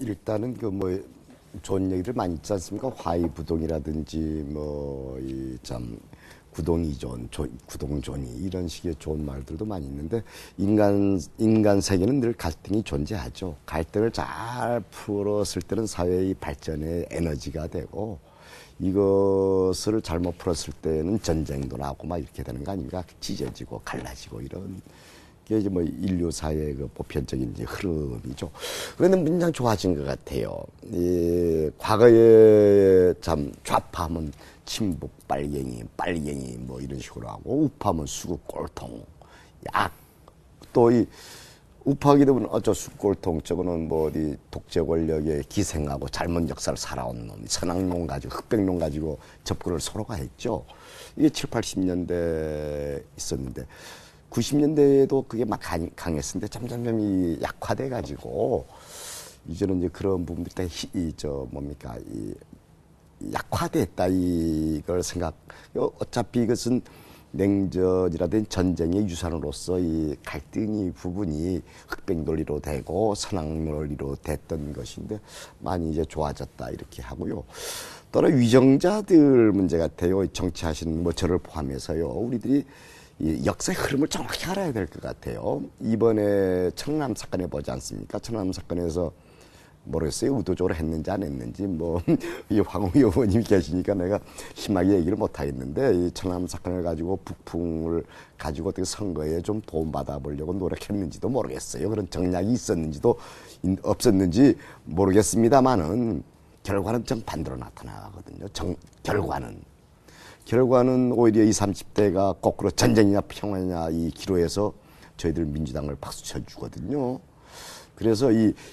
일단은 그 뭐 좋은 얘기들 많이 있지 않습니까? 화이부동이라든지 뭐 이 참 구동이존, 구동존이 이런 식의 좋은 말들도 많이 있는데 인간 세계는 늘 갈등이 존재하죠. 갈등을 잘 풀었을 때는 사회의 발전의 에너지가 되고 이것을 잘못 풀었을 때는 전쟁도 나고 막 이렇게 되는 거 아닙니까? 찢어지고 갈라지고 이런 게 이제 뭐 인류 사회의 그 보편적인 이제 흐름이죠. 그런데 굉장히 좋아진 것 같아요. 과거에 참 좌파하면 친북, 빨갱이 뭐 이런 식으로 하고 우파하면 수구, 꼴통, 약 또 이 우파하게 되면 어쩔 수 없고 꼴통 저거는 뭐 어디 독재 권력에 기생하고 잘못 역사를 살아온 놈, 선악론 가지고 흑백론 가지고 접근을 서로가 했죠. 이게 7, 80년대 있었는데 90년대에도 그게 막 강했었는데 점점 이 약화돼 가지고 이제는 이제 그런 부분들이 약화됐다 이걸 어차피 이것은 냉전이라든 전쟁의 유산으로서 이 갈등이 부분이 흑백 논리로 되고 선악 논리로 됐던 것인데 많이 이제 좋아졌다 이렇게 하고요. 또한 위정자들 문제 같아요. 정치하시는 뭐 저를 포함해서요. 우리들이 이 역사의 흐름을 정확히 알아야 될 것 같아요. 이번에 청남 사건에 보지 않습니까? 청남 사건에서 모르겠어요. 의도적으로 했는지 안 했는지 이 황우 의원님이 계시니까 내가 심하게 얘기를 못 하겠는데 이 청남 사건을 가지고 북풍을 가지고 어떻게 선거에 좀 도움받아 보려고 노력했는지도 모르겠어요. 그런 정략이 있었는지도 없었는지 모르겠습니다만은 결과는 정반대로 나타나거든요. 결과는 오히려 20, 30대가 거꾸로 전쟁이냐 평화냐 이 기로에서 저희들 민주당을 박수 쳐주거든요. 그래서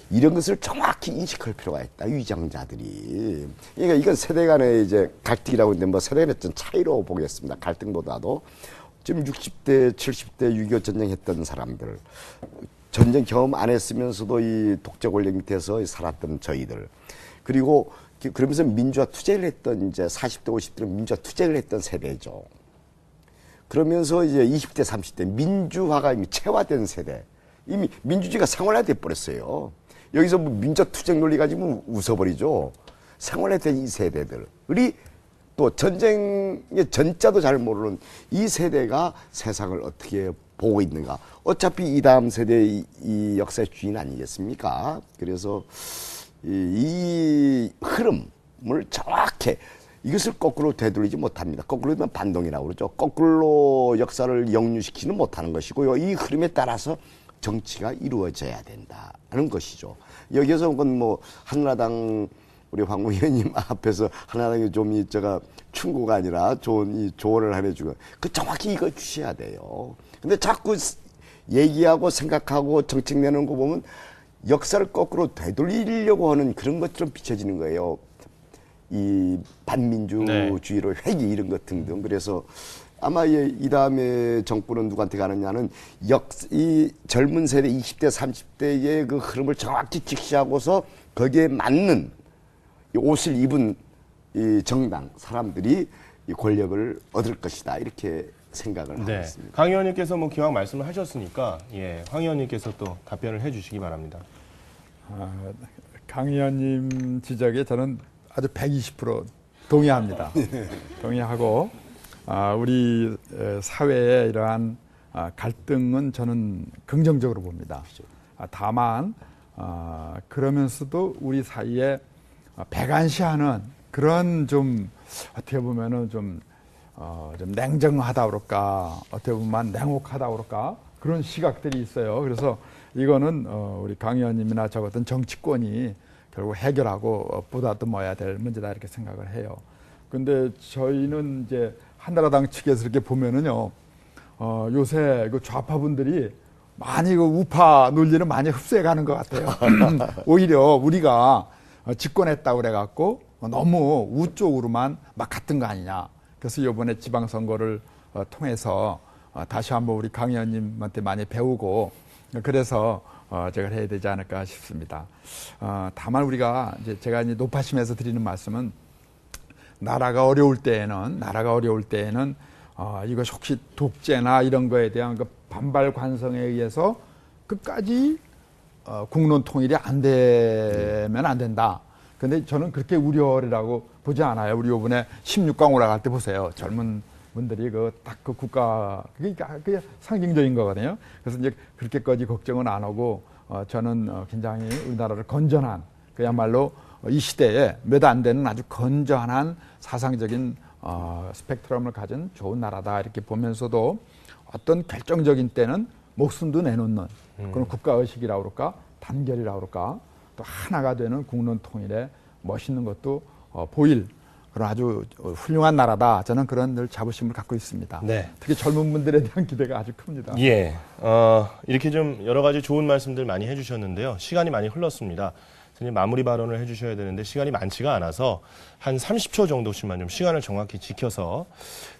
이런 것을 정확히 인식할 필요가 있다. 위정자들이. 그러니까 이건 세대 간의 이제 갈등이라고 했는데 뭐 세대 간의 좀 차이로 보겠습니다. 갈등보다도 지금 60대, 70대 6.25 전쟁했던 사람들, 전쟁 경험 안 했으면서도 이 독재 권력 밑에서 살았던 저희들, 그리고 그러면서 민주화 투쟁을 했던 이제 40대, 50대는 민주화 투쟁을 했던 세대죠. 그러면서 이제 20대, 30대 민주화가 이미 체화된 세대. 이미 민주주의가 생활화돼 버렸어요. 여기서 뭐 민주화 투쟁 논리 가지고 웃어버리죠. 생활화된 이 세대들이 또 전쟁의 전자도 잘 모르는 이 세대가 세상을 어떻게 보고 있는가. 어차피 이 다음 세대의 이 역사의 주인 아니겠습니까? 그래서 이 흐름을 정확히 이것을 거꾸로 되돌리지 못합니다. 거꾸로 되면 반동이라고 그러죠. 거꾸로 역사를 역류시키는 못하는 것이고요. 이 흐름에 따라서 정치가 이루어져야 된다는 것이죠. 여기에서 뭐 한나라당 우리 황 의원님 앞에서 한나라당이 좀 충고가 아니라 좋은 조언을 해주고 정확히 이거 주셔야 돼요. 근데 자꾸 얘기하고 생각하고 정책 내는 거 보면 역사를 거꾸로 되돌리려고 하는 그런 것처럼 비춰지는 거예요. 이 반민주주의로 회귀 이런 것 등등. 그래서 아마 이 다음에 정권은 누구한테 가느냐는 이 젊은 세대 20대 30대의 그 흐름을 정확히 직시하고서 거기에 맞는 이 옷을 입은 이 정당 사람들이 이 권력을 얻을 것이다 이렇게 생각을 하고 있습니다. 강 의원님께서 뭐 기왕 말씀을 하셨으니까 황 의원님께서 또 답변을 해주시기 바랍니다. 강 의원님 지적에 저는 아주 120% 동의합니다. 동의하고 우리 사회의 이러한 갈등은 저는 긍정적으로 봅니다. 다만 그러면서도 우리 사이에 배관시하는 그런 좀 어떻게 보면은 좀 냉정하다 그럴까, 어떻게 보면 냉혹하다 그럴까 그런 시각들이 있어요. 그래서 이거는 우리 강 의원님이나 저 같은 정치권이 결국 해결하고 보다듬어야 될 문제다 이렇게 생각을 해요. 근데 저희는 이제 한나라당 측에서 이렇게 보면은요, 요새 그 좌파분들이 많이 그 우파 논리는 많이 흡수해 가는 것 같아요. 오히려 우리가 집권했다고 그래갖고 너무 우 쪽으로만 막 갔던 거 아니냐. 그래서 이번에 지방선거를 통해서 다시 한번 우리 강 의원님한테 많이 배우고 그래서 제가 해야 되지 않을까 싶습니다. 다만 우리가 이제 제가 이제 높아심에서 드리는 말씀은 나라가 어려울 때에는 이것이 혹시 독재나 이런 거에 대한 그 반발 관성에 의해서 끝까지 국론 통일이 안 되면 안 된다. 근데 저는 그렇게 우려라고 보지 않아요. 우리 이번에 16강 올라갈 때 보세요. 젊은 분들이 딱 그 국가, 그게 상징적인 거거든요. 그래서 이제 그렇게까지 걱정은 안 하고, 저는 굉장히 우리나라를 건전한, 그야말로 이 시대에 몇 안 되는 아주 건전한 사상적인 스펙트럼을 가진 좋은 나라다. 이렇게 보면서도 어떤 결정적인 때는 목숨도 내놓는 그런 국가의식이라고 그럴까, 단결이라고 그럴까, 또 하나가 되는 국론 통일에 멋있는 것도 보일 그런 아주 훌륭한 나라다. 저는 그런 늘 자부심을 갖고 있습니다. 네. 특히 젊은 분들에 대한 기대가 아주 큽니다. 예. 이렇게 좀 여러 가지 좋은 말씀들 많이 해주셨는데요. 시간이 많이 흘렀습니다. 선생님 마무리 발언을 해주셔야 되는데 시간이 많지가 않아서 한 30초 정도씩만 좀 시간을 정확히 지켜서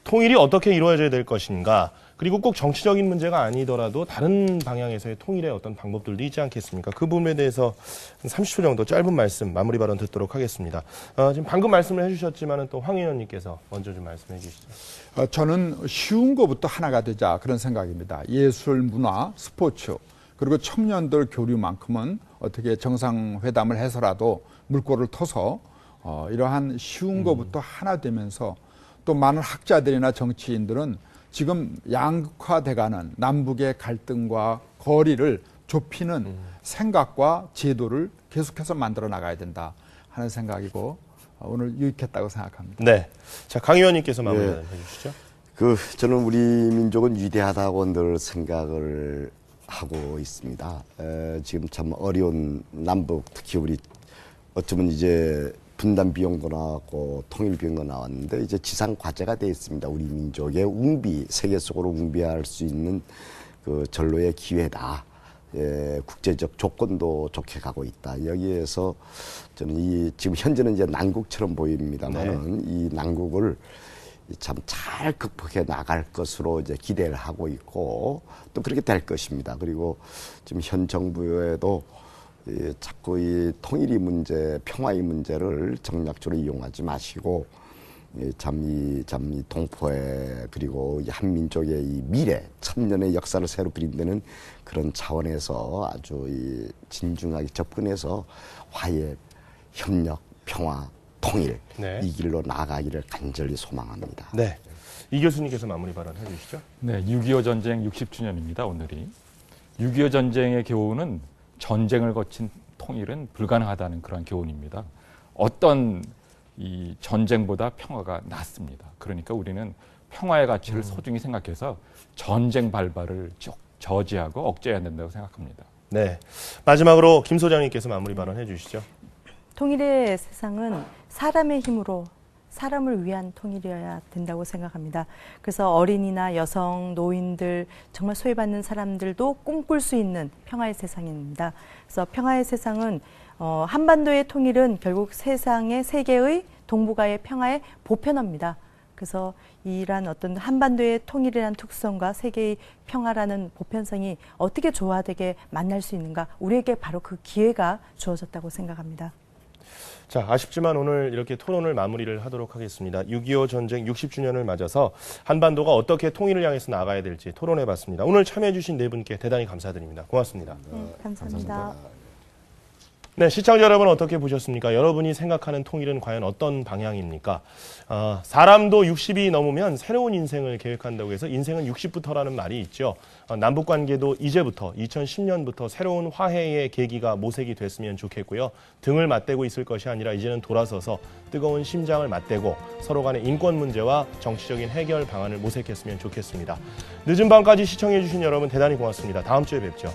통일이 어떻게 이루어져야 될 것인가, 그리고 꼭 정치적인 문제가 아니더라도 다른 방향에서의 통일의 어떤 방법들도 있지 않겠습니까? 그 부분에 대해서 한 30초 정도 짧은 말씀 마무리 발언 듣도록 하겠습니다. 지금 방금 말씀을 해주셨지만 또 황 의원님께서 먼저 좀 말씀해 주시죠. 저는 쉬운 것부터 하나가 되자 그런 생각입니다. 예술, 문화, 스포츠 그리고 청년들 교류만큼은 어떻게 정상회담을 해서라도 물꼬를 터서 이러한 쉬운 것부터 하나 되면서 또 많은 학자들이나 정치인들은 지금 양극화돼가는 남북의 갈등과 거리를 좁히는 생각과 제도를 계속해서 만들어 나가야 된다 하는 생각이고 오늘 유익했다고 생각합니다. 네. 자, 강 의원님께서 마무리 해주시죠. 저는 우리 민족은 위대하다고 늘 생각을 하고 있습니다. 지금 참 어려운 남북, 특히 우리 어쩌면 이제 분단 비용도 나왔고 통일 비용도 나왔는데 이제 지상 과제가 되어 있습니다. 우리 민족의 웅비, 세계 속으로 웅비할 수 있는 그 전로의 기회다. 국제적 조건도 좋게 가고 있다. 여기에서 저는 지금 현재는 이제 난국처럼 보입니다만은 이 난국을 참 잘 극복해 나갈 것으로 이제 기대를 하고 있고 또 그렇게 될 것입니다. 그리고 지금 현 정부에도 자꾸 이 통일의 문제, 평화의 문제를 정략적으로 이용하지 마시고 이 동포의 그리고 이 한민족의 이 미래, 천년의 역사를 새로 그린다는 그런 차원에서 아주 진중하게 접근해서 화해, 협력, 평화, 통일 이 길로 나아가기를 간절히 소망합니다. 네. 이 교수님께서 마무리 발언 해주시죠. 네, 6.25 전쟁 60주년입니다. 오늘이. 6.25 전쟁의 교훈은 전쟁을 거친 통일은 불가능하다는 그런 교훈입니다. 어떤 이 전쟁보다 평화가 낫습니다. 그러니까 우리는 평화의 가치를 소중히 생각해서 전쟁 발발을 저지하고 억제해야 된다고 생각합니다. 네. 마지막으로 김 소장님께서 마무리 발언 해주시죠. 통일의 세상은 사람의 힘으로 사람을 위한 통일이어야 된다고 생각합니다. 그래서 어린이나 여성, 노인들, 정말 소외받는 사람들도 꿈꿀 수 있는 평화의 세상입니다. 그래서 평화의 세상은 한반도의 통일은 결국 세계의 동북아의 평화의 보편화입니다. 그래서 이란 어떤 한반도의 통일이라는 특성과 세계의 평화라는 보편성이 어떻게 조화되게 만날 수 있는가, 우리에게 바로 그 기회가 주어졌다고 생각합니다. 자, 아쉽지만 오늘 이렇게 토론을 마무리를 하도록 하겠습니다. 6.25 전쟁 60주년을 맞아서 한반도가 어떻게 통일을 향해서 나가야 될지 토론해봤습니다. 오늘 참여해주신 네 분께 대단히 감사드립니다. 고맙습니다. 네, 감사합니다. 네, 시청자 여러분 어떻게 보셨습니까? 여러분이 생각하는 통일은 과연 어떤 방향입니까? 사람도 60이 넘으면 새로운 인생을 계획한다고 해서 인생은 60부터라는 말이 있죠. 남북관계도 이제부터 2010년부터 새로운 화해의 계기가 모색이 됐으면 좋겠고요. 등을 맞대고 있을 것이 아니라 이제는 돌아서서 뜨거운 심장을 맞대고 서로 간의 인권 문제와 정치적인 해결 방안을 모색했으면 좋겠습니다. 늦은 밤까지 시청해 주신 여러분 대단히 고맙습니다. 다음 주에 뵙죠.